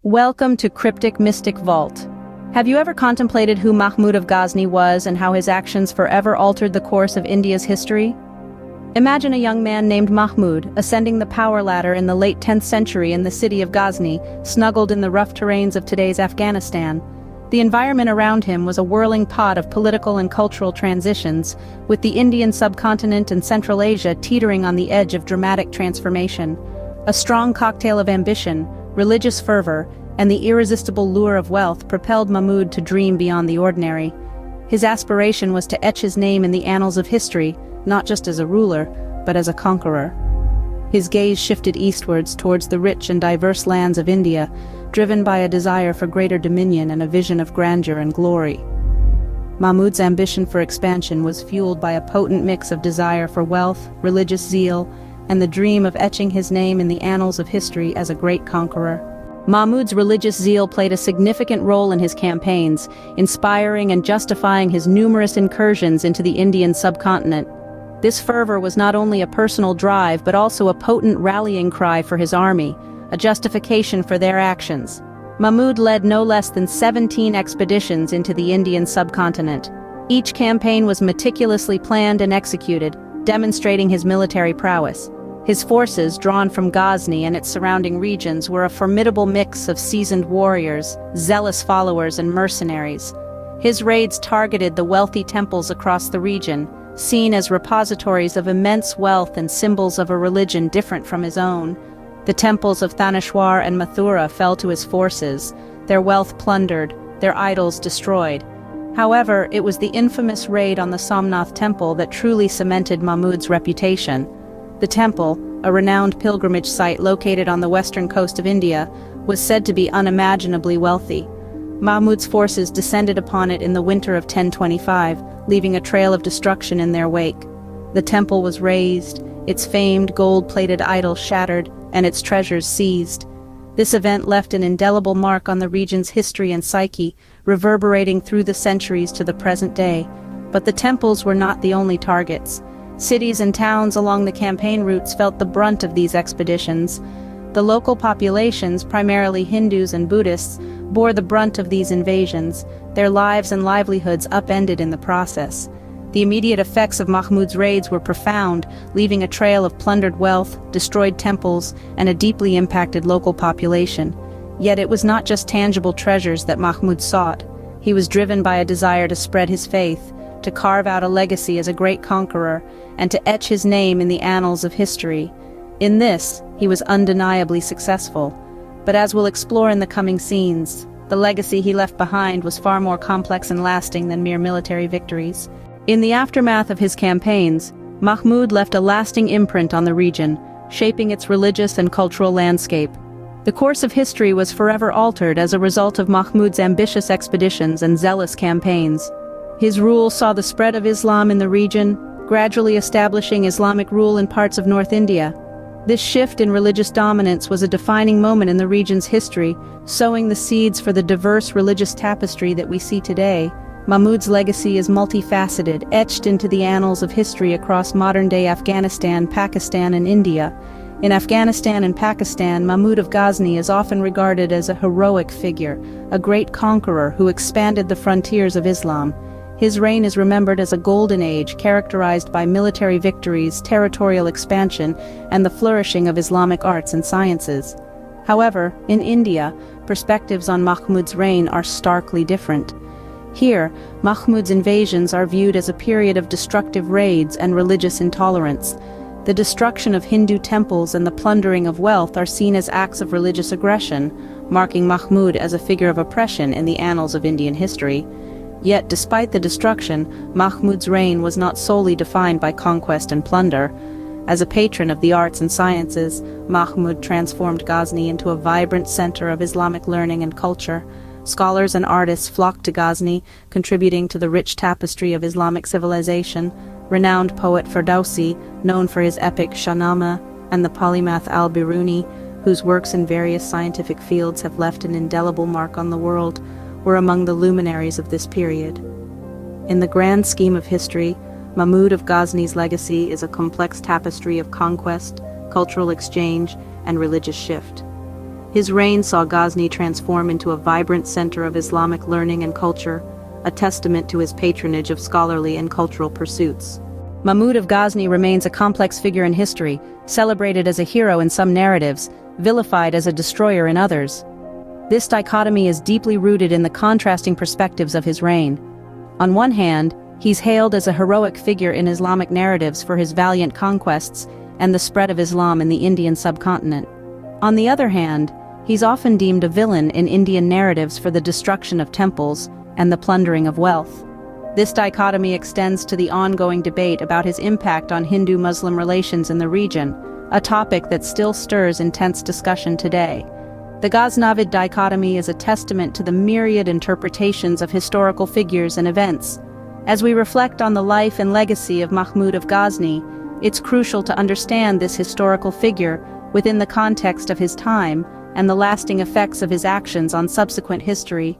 Welcome to Cryptic Mystic Vault. Have you ever contemplated who Mahmud of Ghazni was and how his actions forever altered the course of India's history? Imagine a young man named Mahmud ascending the power ladder in the late 10th century in the city of Ghazni, snuggled in the rough terrains of today's Afghanistan. The environment around him was a whirling pot of political and cultural transitions, with the Indian subcontinent and Central Asia teetering on the edge of dramatic transformation. A strong cocktail of ambition, religious fervor, and the irresistible lure of wealth propelled Mahmud to dream beyond the ordinary. His aspiration was to etch his name in the annals of history, not just as a ruler, but as a conqueror. His gaze shifted eastwards towards the rich and diverse lands of India, driven by a desire for greater dominion and a vision of grandeur and glory. Mahmud's ambition for expansion was fueled by a potent mix of desire for wealth, religious zeal, and the dream of etching his name in the annals of history as a great conqueror. Mahmud's religious zeal played a significant role in his campaigns, inspiring and justifying his numerous incursions into the Indian subcontinent. This fervor was not only a personal drive but also a potent rallying cry for his army, a justification for their actions. Mahmud led no less than 17 expeditions into the Indian subcontinent. Each campaign was meticulously planned and executed, demonstrating his military prowess. His forces, drawn from Ghazni and its surrounding regions, were a formidable mix of seasoned warriors, zealous followers, and mercenaries. His raids targeted the wealthy temples across the region, seen as repositories of immense wealth and symbols of a religion different from his own. The temples of Thanishwar and Mathura fell to his forces, their wealth plundered, their idols destroyed. However, it was the infamous raid on the Somnath temple that truly cemented Mahmud's reputation. The temple, a renowned pilgrimage site located on the western coast of India, was said to be unimaginably wealthy. Mahmud's forces descended upon it in the winter of 1025, leaving a trail of destruction in their wake. The temple was razed, its famed gold-plated idol shattered, and its treasures seized. This event left an indelible mark on the region's history and psyche, reverberating through the centuries to the present day. But the temples were not the only targets. Cities and towns along the campaign routes felt the brunt of these expeditions. The local populations, primarily Hindus and Buddhists, bore the brunt of these invasions, their lives and livelihoods upended in the process. The immediate effects of Mahmud's raids were profound, leaving a trail of plundered wealth, destroyed temples, and a deeply impacted local population. Yet it was not just tangible treasures that Mahmud sought. He was driven by a desire to spread his faith, to carve out a legacy as a great conqueror, and to etch his name in the annals of history. In this, he was undeniably successful. But as we'll explore in the coming scenes, the legacy he left behind was far more complex and lasting than mere military victories. In the aftermath of his campaigns, Mahmud left a lasting imprint on the region, shaping its religious and cultural landscape. The course of history was forever altered as a result of Mahmud's ambitious expeditions and zealous campaigns. His rule saw the spread of Islam in the region, gradually establishing Islamic rule in parts of North India. This shift in religious dominance was a defining moment in the region's history, sowing the seeds for the diverse religious tapestry that we see today. Mahmud's legacy is multifaceted, etched into the annals of history across modern-day Afghanistan, Pakistan, and India. In Afghanistan and Pakistan, Mahmud of Ghazni is often regarded as a heroic figure, a great conqueror who expanded the frontiers of Islam. His reign is remembered as a golden age characterized by military victories, territorial expansion, and the flourishing of Islamic arts and sciences. However, in India, perspectives on Mahmud's reign are starkly different. Here, Mahmud's invasions are viewed as a period of destructive raids and religious intolerance. The destruction of Hindu temples and the plundering of wealth are seen as acts of religious aggression, marking Mahmud as a figure of oppression in the annals of Indian history. Yet, despite the destruction, Mahmud's reign was not solely defined by conquest and plunder. As a patron of the arts and sciences, Mahmud transformed Ghazni into a vibrant center of Islamic learning and culture. Scholars and artists flocked to Ghazni, contributing to the rich tapestry of Islamic civilization. Renowned poet Ferdowsi, known for his epic Shahnameh, and the polymath al-Biruni, whose works in various scientific fields have left an indelible mark on the world, were among the luminaries of this period. In the grand scheme of history, Mahmud of Ghazni's legacy is a complex tapestry of conquest, cultural exchange, and religious shift. His reign saw Ghazni transform into a vibrant center of Islamic learning and culture, a testament to his patronage of scholarly and cultural pursuits. Mahmud of Ghazni remains a complex figure in history, celebrated as a hero in some narratives, vilified as a destroyer in others. This dichotomy is deeply rooted in the contrasting perspectives of his reign. On one hand, he's hailed as a heroic figure in Islamic narratives for his valiant conquests and the spread of Islam in the Indian subcontinent. On the other hand, he's often deemed a villain in Indian narratives for the destruction of temples and the plundering of wealth. This dichotomy extends to the ongoing debate about his impact on Hindu-Muslim relations in the region, a topic that still stirs intense discussion today. The Ghaznavid Dichotomy is a testament to the myriad interpretations of historical figures and events. As we reflect on the life and legacy of Mahmud of Ghazni, it's crucial to understand this historical figure within the context of his time and the lasting effects of his actions on subsequent history.